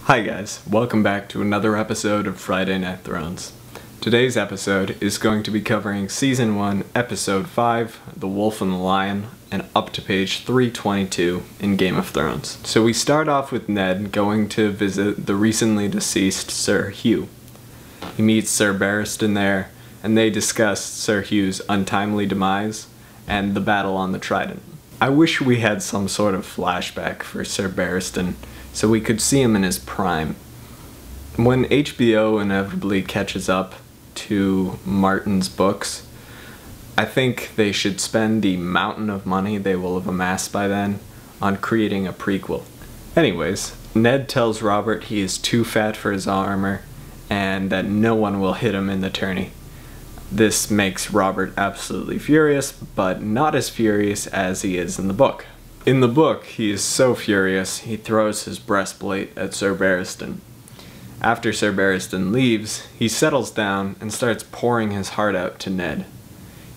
Hi guys, welcome back to another episode of Friday Night Thrones. Today's episode is going to be covering Season 1, Episode 5, The Wolf and the Lion, and up to page 322 in Game of Thrones. So we start off with Ned going to visit the recently deceased Sir Hugh. He meets Sir Barristan there, and they discuss Sir Hugh's untimely demise and the battle on the Trident. I wish we had some sort of flashback for Sir Barristan, so we could see him in his prime. When HBO inevitably catches up to Martin's books, I think they should spend the mountain of money they will have amassed by then on creating a prequel. Anyways, Ned tells Robert he is too fat for his armor and that no one will hit him in the tourney. This makes Robert absolutely furious, but not as furious as he is in the book. In the book, he is so furious, he throws his breastplate at Sir Barristan. After Sir Barristan leaves, he settles down and starts pouring his heart out to Ned.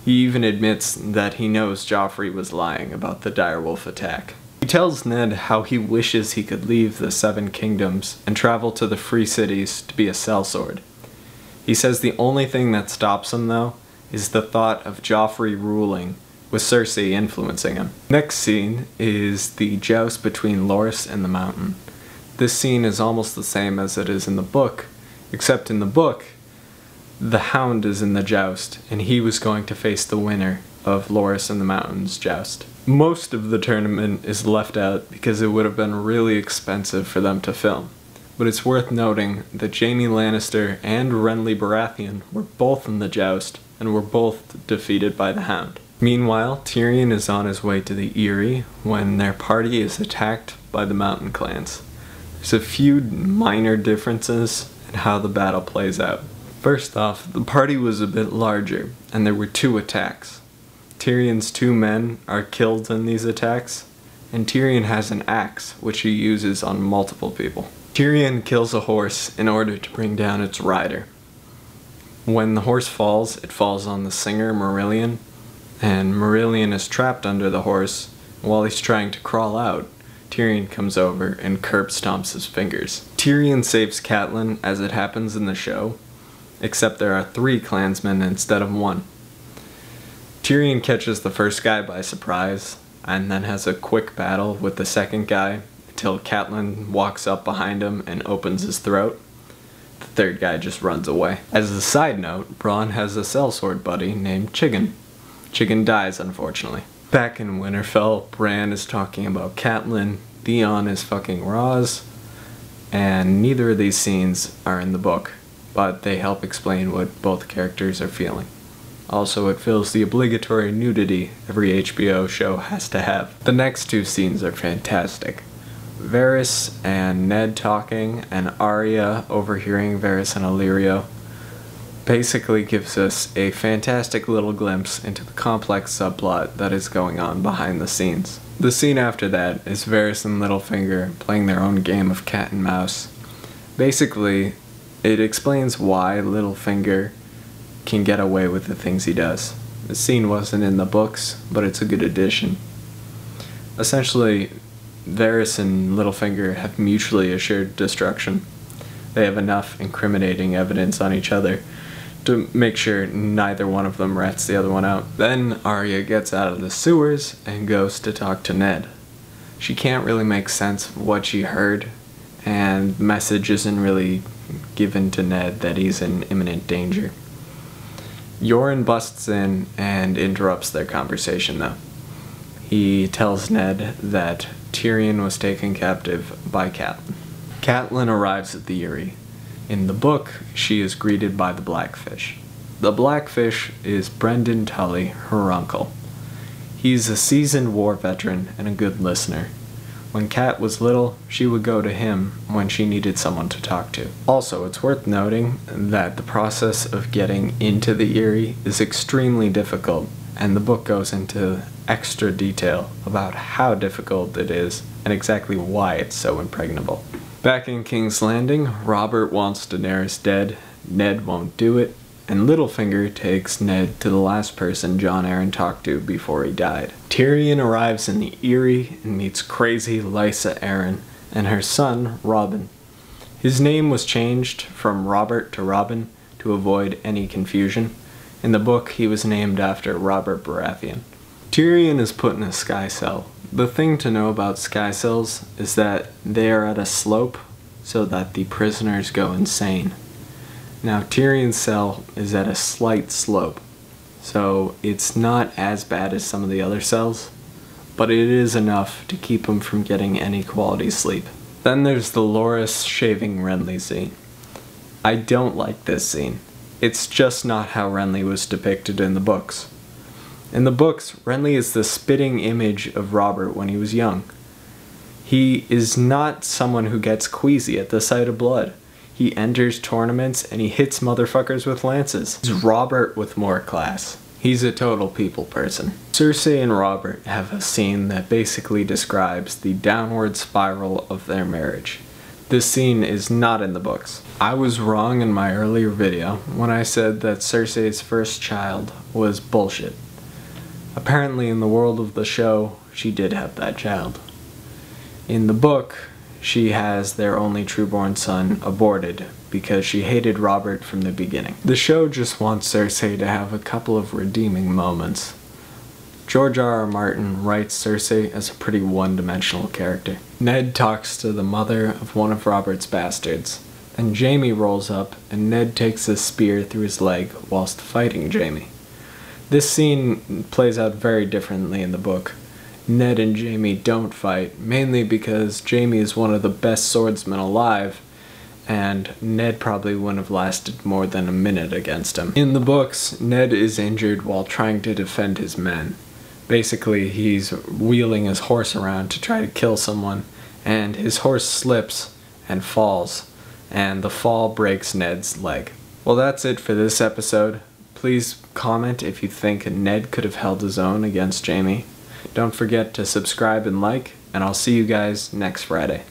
He even admits that he knows Joffrey was lying about the direwolf attack. He tells Ned how he wishes he could leave the Seven Kingdoms and travel to the Free Cities to be a sellsword. He says the only thing that stops him, though, is the thought of Joffrey ruling, with Cersei influencing him. Next scene is the joust between Loras and the Mountain. This scene is almost the same as it is in the book, except in the book, the Hound is in the joust, and he was going to face the winner of Loras and the Mountain's joust. Most of the tournament is left out because it would have been really expensive for them to film. But it's worth noting that Jaime Lannister and Renly Baratheon were both in the joust and were both defeated by the Hound. Meanwhile, Tyrion is on his way to the Eyrie when their party is attacked by the Mountain clans. There's a few minor differences in how the battle plays out. First off, the party was a bit larger, and there were two attacks. Tyrion's two men are killed in these attacks, and Tyrion has an axe, which he uses on multiple people. Tyrion kills a horse in order to bring down its rider. When the horse falls, it falls on the singer Marillion, and Marillion is trapped under the horse. While he's trying to crawl out, Tyrion comes over and curb stomps his fingers. Tyrion saves Catelyn as it happens in the show, except there are 3 clansmen instead of 1. Tyrion catches the first guy by surprise, and then has a quick battle with the second guy until Catelyn walks up behind him and opens his throat. The third guy just runs away. As a side note, Bronn has a sellsword buddy named Chiggin. Chiggin dies, unfortunately. Back in Winterfell, Bran is talking about Catelyn, Theon is fucking Ros, and neither of these scenes are in the book, but they help explain what both characters are feeling. Also, it fills the obligatory nudity every HBO show has to have. The next 2 scenes are fantastic. Varys and Ned talking, and Arya overhearing Varys and Illyrio basically gives us a fantastic little glimpse into the complex subplot that is going on behind the scenes. The scene after that is Varys and Littlefinger playing their own game of cat and mouse. Basically, it explains why Littlefinger can get away with the things he does. The scene wasn't in the books, but it's a good addition. Essentially, Varys and Littlefinger have mutually assured destruction. They have enough incriminating evidence on each other to make sure neither one of them rats the other one out. Then Arya gets out of the sewers and goes to talk to Ned. She can't really make sense of what she heard, and the message isn't really given to Ned that he's in imminent danger. Yoren busts in and interrupts their conversation, though. He tells Ned that Tyrion was taken captive by Catelyn. Catelyn arrives at the Eyrie. In the book, she is greeted by the Blackfish. The Blackfish is Brynden Tully, her uncle. He's a seasoned war veteran and a good listener. When Cat was little, she would go to him when she needed someone to talk to. Also, it's worth noting that the process of getting into the Eyrie is extremely difficult, and the book goes into extra detail about how difficult it is and exactly why it's so impregnable. Back in King's Landing, Robert wants Daenerys dead, Ned won't do it, and Littlefinger takes Ned to the last person Jon Arryn talked to before he died. Tyrion arrives in the Eyrie and meets crazy Lysa Arryn and her son, Robin. His name was changed from Robert to Robin to avoid any confusion. In the book, he was named after Robert Baratheon. Tyrion is put in a sky cell. The thing to know about sky cells is that they are at a slope so that the prisoners go insane. Now, Tyrion's cell is at a slight slope, so it's not as bad as some of the other cells, but it is enough to keep him from getting any quality sleep. Then there's the Loras shaving Renly scene. I don't like this scene. It's just not how Renly was depicted in the books. In the books, Renly is the spitting image of Robert when he was young. He is not someone who gets queasy at the sight of blood. He enters tournaments and he hits motherfuckers with lances. He's Robert with more class. He's a total people person. Cersei and Robert have a scene that basically describes the downward spiral of their marriage. This scene is not in the books. I was wrong in my earlier video when I said that Cersei's first child was bullshit. Apparently in the world of the show, she did have that child. In the book, she has their only trueborn son aborted because she hated Robert from the beginning. The show just wants Cersei to have a couple of redeeming moments. George R.R. Martin writes Cersei as a pretty one-dimensional character. Ned talks to the mother of one of Robert's bastards, and Jaime rolls up and Ned takes a spear through his leg whilst fighting Jaime. This scene plays out very differently in the book. Ned and Jaime don't fight, mainly because Jaime is one of the best swordsmen alive, and Ned probably wouldn't have lasted more than a minute against him. In the books, Ned is injured while trying to defend his men. Basically, he's wheeling his horse around to try to kill someone, and his horse slips and falls, and the fall breaks Ned's leg. Well, that's it for this episode. Please comment if you think Ned could have held his own against Jaime. Don't forget to subscribe and like, and I'll see you guys next Friday.